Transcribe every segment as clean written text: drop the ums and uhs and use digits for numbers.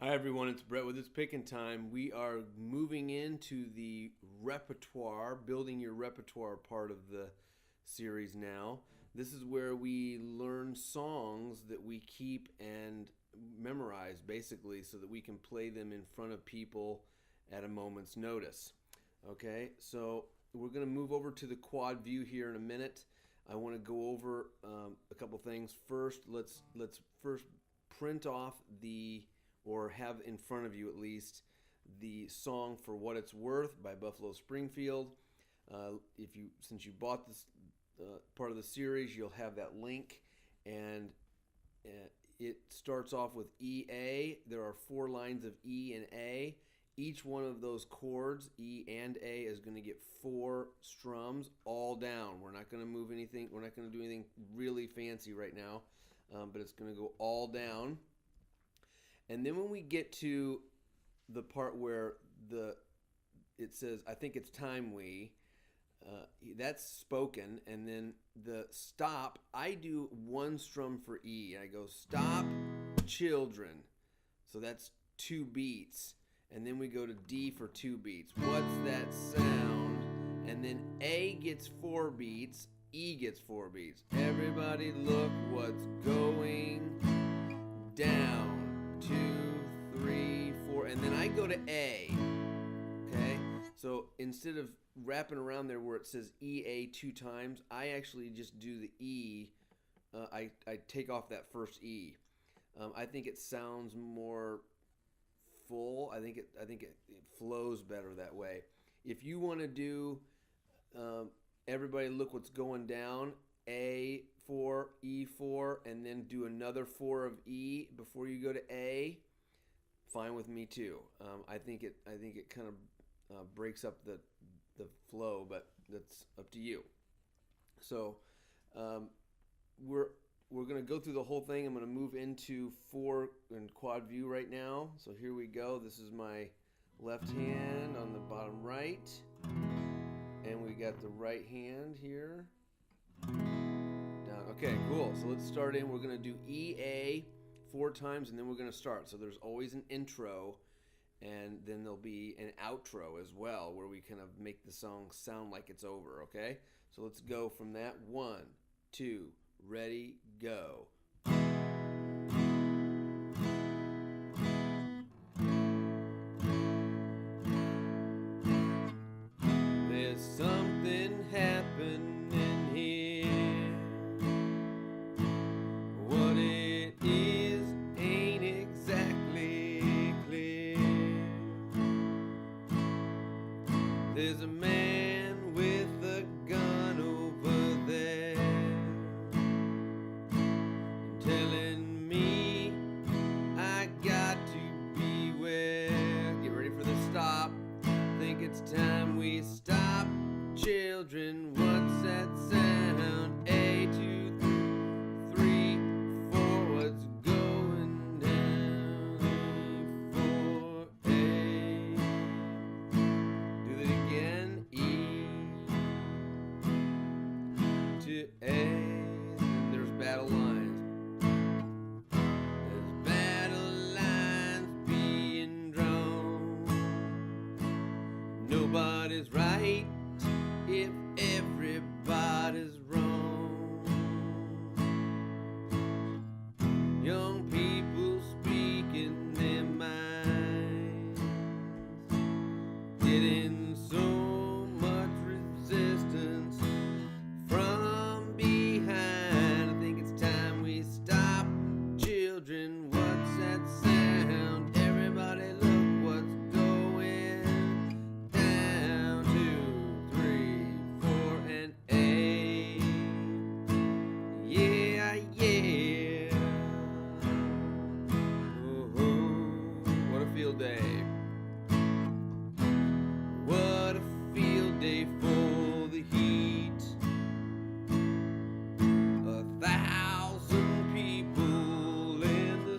Hi everyone, it's Brett with It's Pickin' Time. We are moving into the repertoire, building your repertoire part of the series now. This is where we learn songs that we keep and memorize basically so that we can play them in front of people at a moment's notice. Okay, so we're going to move over to the quad view here in a minute. I want to go over a couple things. First, let's first print off or have in front of you at least the song "For What It's Worth" by Buffalo Springfield. Since you bought this part of the series, you'll have that link, and it starts off with E A. There are 4 lines of E and A. Each one of those chords, E and A, is going to get 4 strums all down. We're not going to move anything. We're not going to do anything really fancy right now, but it's going to go all down. And then when we get to the part where it says, "I think it's time that's spoken, and then the stop, I do 1 strum for E. I go, "Stop, children." So that's 2 beats. And then we go to D for 2 beats. What's that sound? And then A gets 4 beats, E gets 4 beats. Everybody look what's going down. 2, 3, 4, and then I go to A. Okay, so instead of wrapping around there where it says EA 2 times, I actually just do the E. I take off that first E. I think it sounds more full. I think it flows better that way. If you want to do everybody look what's going down, A4, E4, and then do another 4 of E before you go to A, fine with me too. I think it kind of breaks up the flow, but that's up to you. So we're going to go through the whole thing. I'm going to move into 4 in quad view right now. So here we go. This is my left hand on the bottom right, and we got the right hand here. Down. Okay, cool. So let's start in. We're going to do EA 4 times, and then we're going to start. So there's always an intro, and then there'll be an outro as well, where we kind of make the song sound like it's over, okay? So let's go from that. 1, 2, ready, go. There's something happening here. What it is ain't exactly clear. There's a man with a gun over there telling me I got to beware. Get ready for the stop. Think it's time we stop. Children, what's that sound? A, 2, 3, 4, what's going down? A, 4, A. Do that again. E to A. And there's battle lines. There's battle lines being drawn. Nobody's right if everybody's wrong. Young people speaking their minds, getting so much resistance from behind. I think it's time we stop. Children, what's that sound? Everybody look what's going down. 2, 3, 4, and A. Yeah, yeah. Oh, what a field day. What a field day for the heat. 1,000 people in the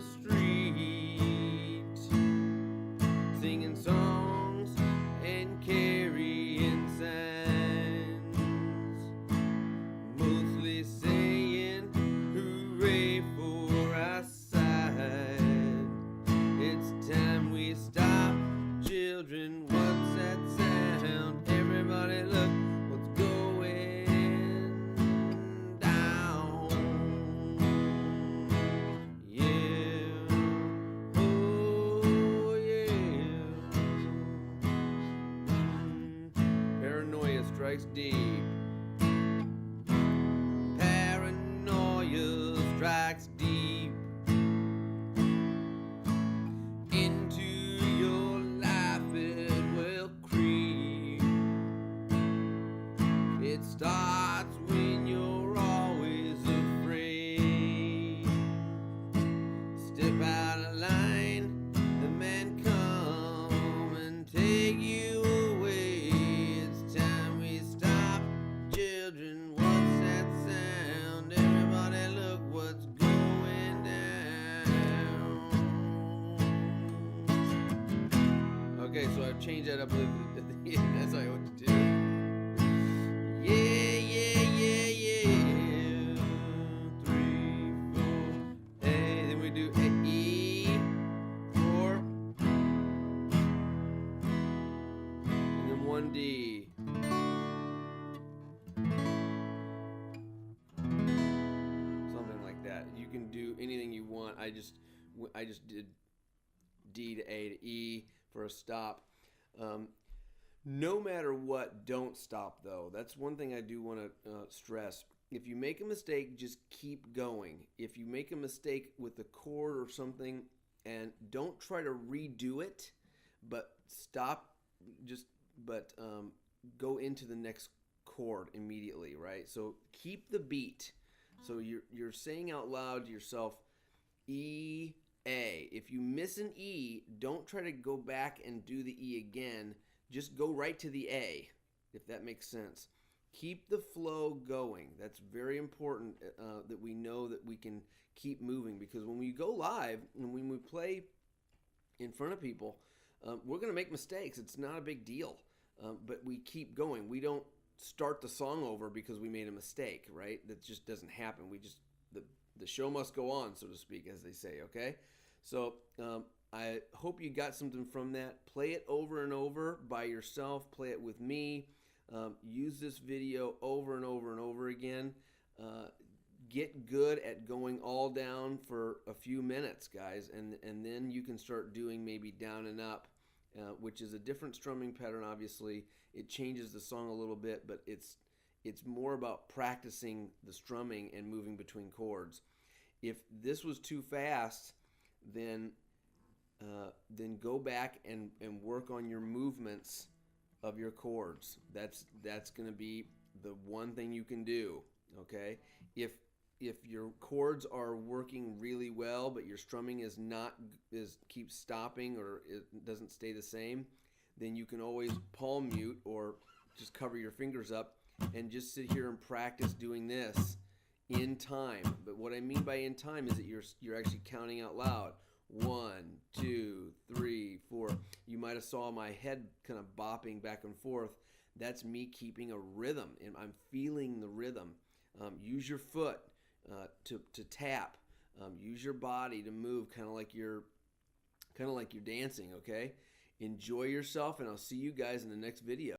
strikes deep. Paranoia strikes deep into your life. It will creep. It starts when you're always afraid. Step out of line, the men come and take you away. It's time we stop, children. What's that sound? Everybody look what's going down. Okay, so I've changed that up at the end. That's how I want to do. Yeah, yeah, yeah, yeah. 3, 4. Hey, then we do a E, 4, and then 1 D. Something like that. You can do anything you want. I just did D to A to E for a stop. No matter what, don't stop though. That's one thing I do want to stress. If you make a mistake, just keep going. If you make a mistake with a chord or something, and don't try to redo it, but stop, go into the next chord immediately, right? So keep the beat. So you're saying out loud to yourself, E, A. If you miss an E, don't try to go back and do the E again. Just go right to the A, if that makes sense. Keep the flow going. That's very important that we know that we can keep moving, because when we go live and when we play in front of people, we're going to make mistakes. It's not a big deal, but we keep going. We don't start the song over because we made a mistake, right? That just doesn't happen. The show must go on, so to speak, as they say, okay? So I hope you got something from that. Play it over and over by yourself. Play it with me. Use this video over and over and over again. Get good at going all down for a few minutes, guys, and then you can start doing maybe down and up, which is a different strumming pattern, obviously. It changes the song a little bit, but it's more about practicing the strumming and moving between chords. If this was too fast, then go back and work on your movements of your chords. That's going to be the one thing you can do, okay? If your chords are working really well, but your strumming keeps stopping, or it doesn't stay the same, then you can always palm mute or just cover your fingers up and just sit here and practice doing this in time. But what I mean by in time is that you're actually counting out loud. 1, 2, 3, 4. You might have saw my head kind of bopping back and forth. That's me keeping a rhythm, and I'm feeling the rhythm. Use your foot to tap. Use your body to move, kind of like you're dancing. Okay. Enjoy yourself, and I'll see you guys in the next video.